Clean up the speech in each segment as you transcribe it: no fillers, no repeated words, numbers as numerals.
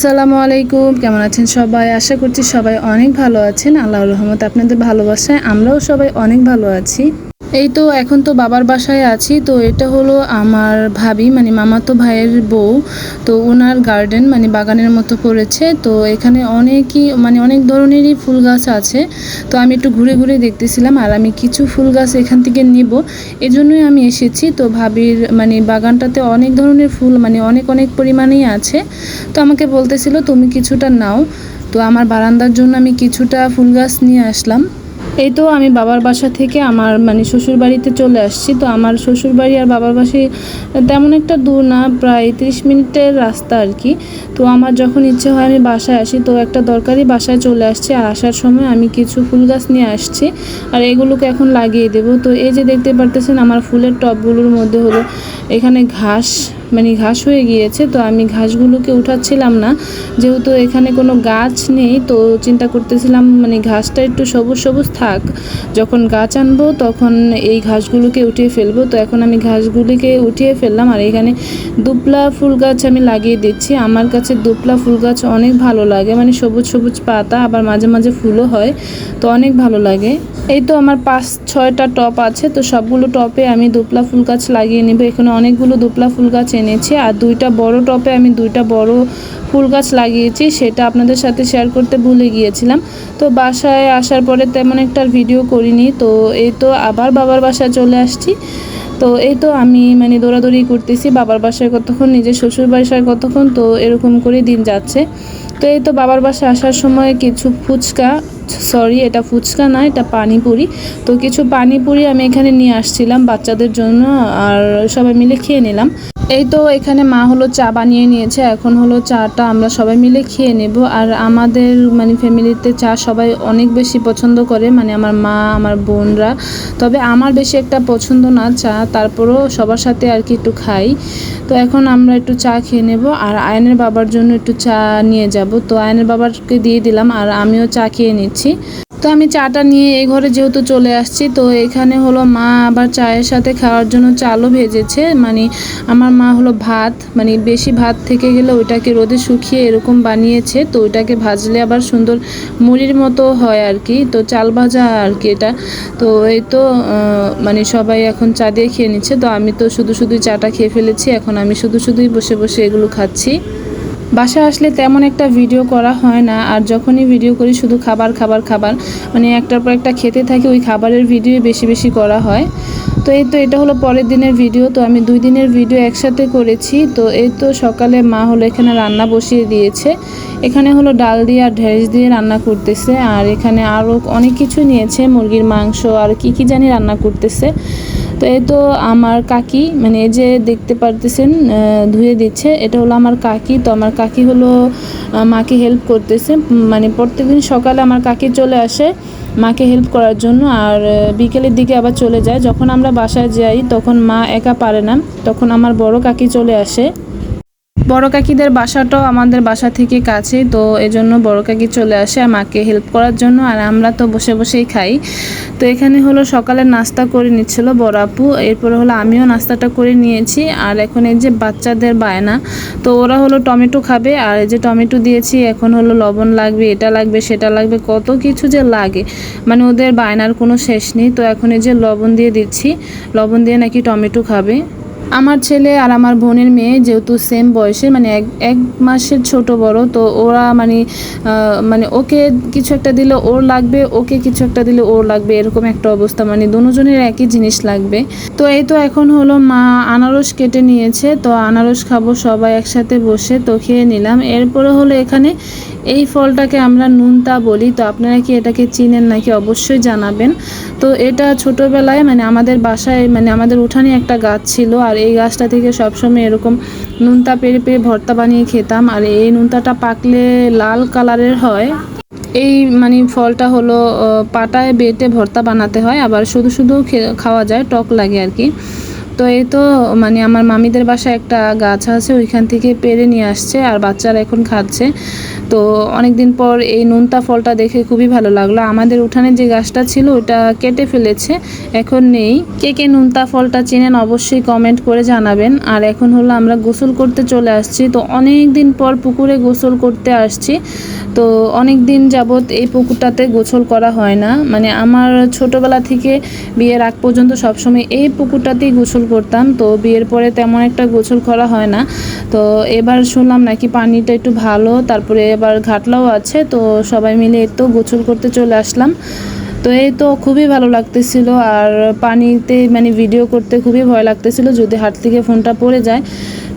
আসসালামু আলাইকুম, কেমন আছেন সবাই? আশা করছি সবাই অনেক ভালো আছেন। আল্লাহর রহমতে আপনাদের ভালোবাসায় আমরাও সবাই অনেক ভালো আছি। এই তো এখন তো বাবার বাসায় আছি। তো এটা হলো আমার ভাবি, মানে মামাতো ভাইয়ের বউ। তো ওনার গার্ডেন, মানে বাগানের মতো করেছে। তো এখানে অনেক ধরনেরই ফুল গাছ আছে। তো আমি একটু ঘুরে ঘুরে দেখতেছিলাম, আর আমি কিছু ফুল গাছ এখান থেকে নিব, এজন্যই আমি এসেছি। তো ভাবির বাগানটাতে অনেক ধরনের ফুল, অনেক অনেক পরিমাণেই আছে। তো আমাকে বলতেছিল তুমি কিছুটা নাও। তো আমার বারান্দার জন্য আমি কিছুটা ফুল গাছ নিয়ে আসলাম। এই তো আমি বাবার বাসা থেকে আমার শ্বশুর বাড়িতে চলে আসছি। তো আমার শ্বশুর বাড়ি আর বাবার বাসায় তেমন একটা দূর না, প্রায় 30 মিনিটের রাস্তা আর কি। তো আমার যখন ইচ্ছে হয় আমি বাসায় আসি, তো একটা দরকারি বাসায় চলে আসছি। আর আসার সময় আমি কিছু ফুল গাছ নিয়ে আসছি, আর এগুলোকে এখন লাগিয়ে দেব। তো এই যে দেখতে পারতেছেন আমার ফুলের টবগুলোর মধ্যে হলো এখানে ঘাস হয়ে গিয়েছে। তো আমি ঘাসগুলোকে উঠাচ্ছিলাম না, যেহেতু এখানে কোনো গাছ নেই। তো চিন্তা করতেছিলাম ঘাসটা একটু সবুজ সবুজ থাক, যখন গাছ আনবো তখন এই ঘাসগুলোকে উঠিয়ে ফেলবো। তো এখন আমি ঘাসগুলিকে উঠিয়ে ফেললাম, আর এখানে দুপলা ফুল গাছ আমি লাগিয়ে দিচ্ছি। আমার কাছে দুপলা ফুল গাছ অনেক ভালো লাগে, সবুজ সবুজ পাতা, আবার মাঝে মাঝে ফুলও হয়, তো অনেক ভালো লাগে। এই তো আমার 5-6টা টপ আছে। তো সবগুলো টপে আমি দুপলা ফুল গাছ লাগিয়ে নেব। এখানে অনেকগুলো দুপলা ফুল গাছ এনেছি, আর 2টা বড় টপে আমি 2টা বড় ফুল গাছ লাগিয়েছি, সেটা আপনাদের সাথে শেয়ার করতে ভুলে গিয়েছিলাম। তো বাসায় আসার পরে তেমন একটা ভিডিও করিনি। তো এই তো আবার বাবার বাসায় চলে আসছি। তো এই তো আমি দৌড়াদৌড়ি করতেছি, বাবার বাসায় কতক্ষণ, নিজের শ্বশুর বাসায় কতক্ষণ, তো এরকম করে দিন যাচ্ছে। তো এই তো বাবার বাসায় আসার সময় কিছু এটা ফুচকা না, এটা পানিপুরি। তো কিছু পানিপুরি আমি এখানে নিয়ে আসছিলাম বাচ্চাদের জন্য, আর সবাই মিলে খেয়ে নিলাম। এই তো এখানে মা হলো চা বানিয়ে নিয়েছে, এখন হলো চাটা আমরা সবাই মিলে খেয়ে নেব। আর আমাদের ফ্যামিলিতে চা সবাই অনেক বেশি পছন্দ করে, আমার মা, আমার বোনরা। তবে আমার বেশি একটা পছন্দ না চা, তারপরও সবার সাথে আর কি একটু খাই। তো এখন আমরা একটু চা খেয়ে নেব, আর আয়নের বাবার জন্য একটু চা নিয়ে যাব। তো আয়নের বাবাকে দিয়ে দিলাম, আর আমিও চা খেয়ে নিচ্ছি। তো আমি চাটা নিয়ে এই ঘরে যেহেতু চলে আসছি, তো এখানে হলো মা আবার চায়ের সাথে খাওয়ার জন্য চালও ভেজেছে। আমার মা হলো ভাত, বেশি ভাত থেকে গেলে ওইটাকে রোদে শুকিয়ে এরকম বানিয়েছে। তো ওইটাকে ভাজলে আবার সুন্দর মুড়ির মতো হয় আর কি, তো চাল ভাজা আর কি এটা। তো এই তো সবাই এখন চা দিয়ে খেয়ে নিচ্ছে। তো আমি তো শুধুই চাটা খেয়ে ফেলেছি, এখন আমি শুধুই বসে বসে এগুলো খাচ্ছি। বাসায় আসলে তেমন একটা ভিডিও করা হয় না, আর যখনই ভিডিও করি শুধু খাবার খাবার খাবার, একটার পর একটা খেতে থাকি, ওই খাবারের ভিডিও বেশি বেশি করা হয়। তো এই তো এটা হলো পরের দিনের ভিডিও। তো আমি 2 দিনের ভিডিও একসাথে করেছি। তো এই তো সকালে মা হলো এখানে রান্না বসিয়ে দিয়েছে। এখানে হলো ডাল দিয়ে আর ঢেঁড়স দিয়ে রান্না করতেছে, আর এখানে আরও অনেক কিছু নিয়েছে, মুরগির মাংস আর কি জানি রান্না করতেছে। তো এই তো আমার কাকি, এই যে দেখতে পারতেছেন ধুয়ে দিচ্ছে, এটা হলো আমার কাকি। তো আমার কাকি হলো মাকে হেল্প করতেছে। প্রত্যেকদিন সকালে আমার কাকি চলে আসে মাকে হেল্প করার জন্য, আর বিকেলের দিকে আবার চলে যায়। যখন আমরা বাসায় যাই তখন মা একা পারে না, তখন আমার বড় কাকি চলে আসে। বড় কাকিদের বাসাটাও আমাদের বাসা থেকে কাছে, তো এজন্য বড় কাকি চলে আসে আর মাকে হেল্প করার জন্য, আর আমরা তো বসে বসেই খাই। তো এখানে হলো সকালের নাস্তা করে নিচ্ছিল বড় আপু, এরপরে হলো আমিও নাস্তাটা করে নিয়েছি। আর এখন এই যে বাচ্চাদের বায়না, তো ওরা হলো টমেটো খাবে, আর এই যে টমেটো দিয়েছি, এখন হলো লবণ লাগবে, এটা লাগবে, সেটা লাগবে, কত কিছু যে লাগে, ওদের বায়নার কোনো শেষ নেই। তো এখন এই যে লবণ দিয়ে দিচ্ছি, লবণ দিয়ে নাকি টমেটো খাবে। আমার ছেলে আর আমার বোনের মেয়ে যেহেতু সেম বয়সে, এক মাসের ছোট বড়, তো ওরা ওকে কিছু একটা দিলে ওর লাগবে, ওকে কিছু একটা দিলে ওর লাগবে, এরকম একটা অবস্থা, দুজনের একই জিনিস লাগবে। তো এই তো এখন হলো মা আনারস কেটে নিয়েছে, তো আনারস খাবো সবাই একসাথে বসে, তো খেয়ে নিলাম। এরপরে হলো এখানে এই ফলটাকে আমরা নুনতা বলি, তো আপনারা কি এটাকে চিনেন নাকি অবশ্যই জানাবেন। তো এটা ছোটোবেলায় আমাদের বাসায় আমাদের উঠানে একটা গাছ ছিল, আর এই গাছটা থেকে সবসময় এরকম নুনতা পেরে পেরে ভর্তা বানিয়ে খেতাম। আর এই নুনতাটা পাকলে লাল কালারের হয়। এই ফলটা হলো পাটায় বেটে ভর্তা বানাতে হয়, আবার শুধু খাওয়া যায়, টক লাগে আর কি। তো এই তো মানে আমার মামিদের বাসায় একটা গাছ আছে, ওইখান থেকে পেড়ে নিয়ে আসছে আর বাচ্চারা এখন খাচ্ছে। তো অনেক দিন পর এই নোনতা ফলটা দেখে খুবই ভালো লাগলো। আমাদের উঠানে যে গাছটা ছিল ওটা কেটে ফেলেছে, এখন নেই। কে কে নোনতা ফলটা চেনেন অবশ্যই কমেন্ট করে জানাবেন। আর এখন হলো আমরা গোসল করতে চলে আসছি। তো অনেক দিন পর পুকুরে গোসল করতে আসছি। তো অনেক দিন যাবত এই পুকুরটাতে গোসল করা হয় না, মানে আমার ছোটোবেলা থেকে বিয়ের আগ পর্যন্ত সবসময় এই পুকুরটাতেই গোসল করতাম। তো বিয়ের পরে তেমন একটা গোসল করা হয় না। তো এবার শুনলাম নাকি পানিটা একটু ভালো, তারপরে এবার ঘাটলাও আছে, তো সবাই মিলে তো গোসল করতে চলে আসলাম। তো এই তো খুবই ভালো লাগতেছিল, আর পানিতে মানে ভিডিও করতে খুবই ভয় লাগতেছিল যদি হাত থেকে ফোনটা পড়ে যায়।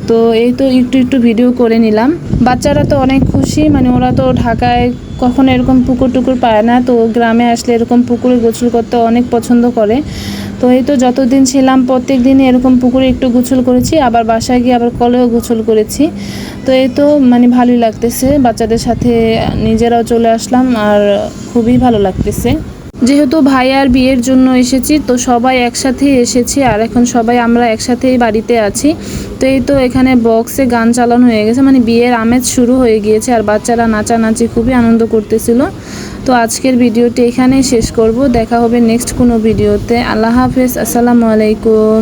তো এই তো একটু একটু ভিডিও করে নিলাম। বাচ্চারা তো অনেক খুশি, মানে ওরা তো ঢাকায় কখনো এরকম পুকুর টুকুর পায় না, তো গ্রামে আসলে এরকম পুকুরে গোসল করতে অনেক পছন্দ করে। তো এই তো যতদিন ছিলাম প্রত্যেক দিনই এরকম পুকুরে একটু গোসল করেছি, আবার বাসায় গিয়ে আবার কলেও গোসল করেছি। তো এই তো মানে ভালোই লাগতেছে, বাচ্চাদের সাথে নিজেরাও চলে আসলাম আর খুবই ভালো লাগতেছে। যেহেতু ভাইয়ার বিয়ের জন্য এসেছি, তো সবাই একসাথেই এসেছি আর এখন সবাই আমরা একসাথেই বাড়িতে আছি। তো এই তো এখানে বক্সে গান চালানো হয়ে গেছে, মানে বিয়ের আমেজ শুরু হয়ে গিয়েছে আর বাচ্চারা নাচানাচি খুবই আনন্দ করতেছিল। তো আজকের ভিডিওটি এখানেই শেষ করব, দেখা হবে নেক্সট কোনো ভিডিওতে। আল্লাহ হাফেজ, আসসালামু আলাইকুম।